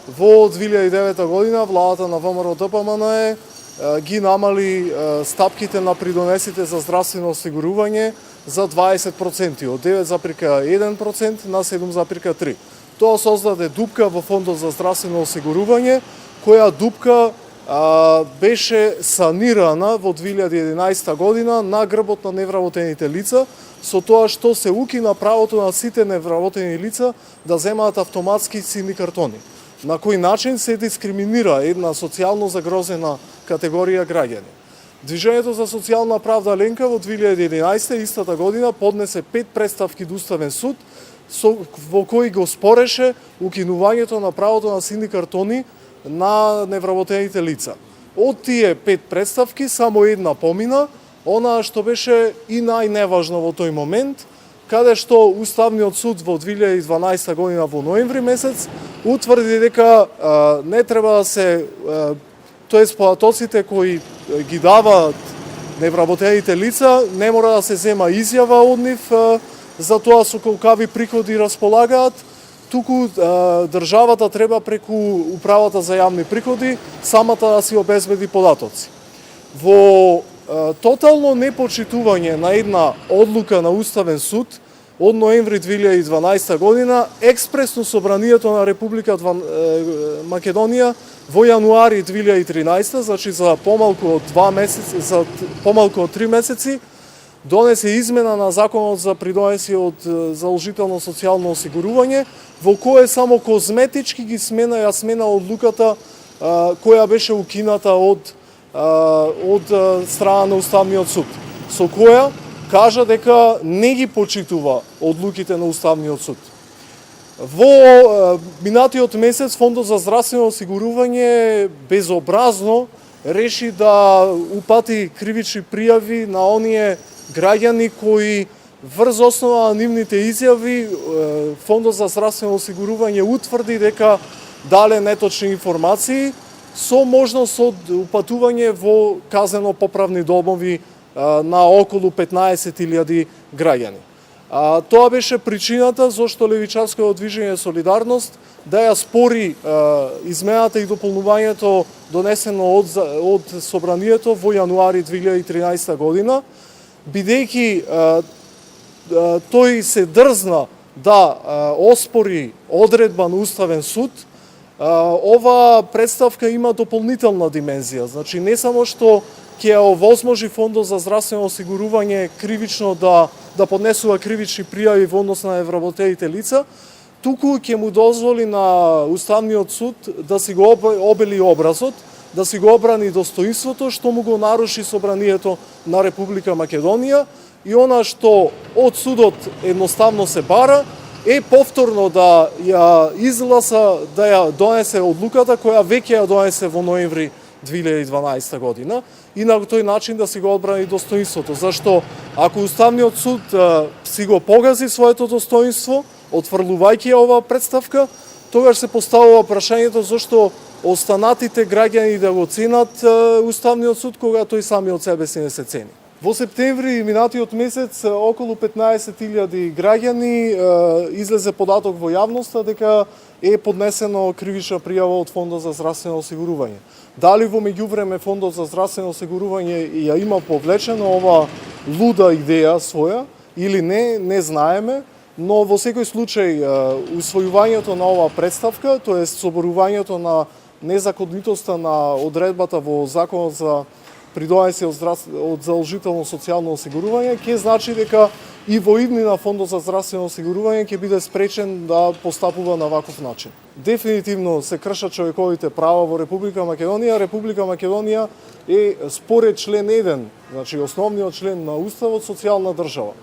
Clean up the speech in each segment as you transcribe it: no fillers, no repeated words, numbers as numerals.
во 2009 година владата на ВМРО ДПМН ги намали стапките на придонесите за здравствено осигурување за 20%, од 9,1% на 7,3%. Тоа создаде дупка во Фондот за здравствено осигурување, која дупка беше санирана во 2011 година на грбот на невработените лица, со тоа што се укина правото на сите невработени лица да земаат автоматски сини картони. На кој начин се дискриминира една социјално загрозена категорија граѓани. Движењето за социјална правда Ленка во 2011 истата година поднесе 5 представки до Уставен суд во кои го спореше укинувањето на правото на сини картони на невработените лица. Од тие 5 представки само една помина, она што беше и најневажно во тој момент, каде што Уставниот суд во 2012 година во ноември месец утврди дека не треба да се поатоците кои ги даваат невработените лица, не мора да се зема изјава од нив за тоа со колкави приходи располагаат, туку државата треба преку управата за јавни приходи самата да си обезбеди податоци. Во тотално непочитување на една одлука на Уставен суд од ноември 2012 година, експресно собранието на Република Македонија во јануари 2013, значи за помалку од 2 месеци, за помалку од 3 месеци, донесе измена на Законот за придонеси од задолжително социјално осигурување, во кое само козметички ги смена одлуката која беше укината од страна на Уставниот суд, со која кажа дека не ги почитува одлуките на Уставниот суд. Во минатиот месец Фондот за здравствено осигурување безобразно реши да упати кривични пријави на оние граѓани кои врз основа на нивните изјави Фондот за здравствено осигурување утврди дека дале неточни информации со можност од упатување во казнено-поправни домови на околу 15.000 граѓани. Тоа беше причината зашто левичарското движење Солидарност да ја спори измената и дополнувањето донесено од собранието во јануари 2013 година, бидејќи тој се дрзна да оспори одредба на Уставен суд. Ова представка има дополнителна димензија, значи не само што ќе овозможи Фондот за здравствено осигурување кривично да поднесува кривични пријави во однос на невработените лица, туку ќе му дозволи на Уставниот суд да си го обели образот, да си го обрани достоинството што му го наруши собранието на Република Македонија, и она што од судот едноставно се бара е повторно да ја изгласа, да ја донесе одлуката која веќе ја донесе во ноември 2012 година, и на тој начин да си го одбрани достоинството. Зашто ако Уставниот суд си го погази своето достоинство, отфрлувајќи оваа представка, тогаш се поставува прашањето зашто останатите граѓани да го ценат Уставниот суд кога тој сами од себе си не се цени. Во септември минатиот месец околу 15.000 граѓани излезе податок во јавноста дека е поднесено кривична пријава од Фондот за здравствено осигурување. Дали во меѓувреме Фондот за здравствено осигурување ја има повлечено ова луда идеја своја или не знаеме, но во секој случај усвојувањето на оваа представка, тоест соборувањето на незаконитоста на одредбата во Законот за придонеси од задолжително социјално осигурување, ќе значи дека и во иднина Фондот за здравствено осигурување ќе биде спречен да постапува на ваков начин. Дефинитивно се кршат човековите права во Република Македонија. Република Македонија е според член 1, значи основниот член на Уставот, социјална држава.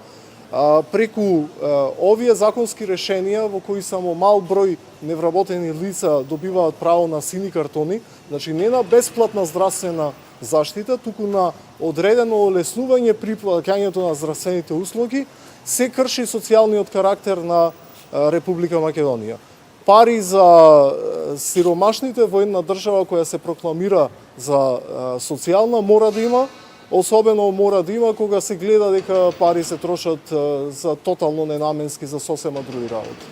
Преку овие законски решенија во кои само мал број невработени лица добиваат право на сини картони, значи не на бесплатна здравствена заштита, туку на одредено олеснување при плаќањето на здравствените услуги, се крши социјалниот карактер на Република Македонија. Пари за сиромашните во една држава која се прокламира за социјална мора да има, особено мора да има кога се гледа дека пари се трошат за тотално ненаменски за сосема други работи.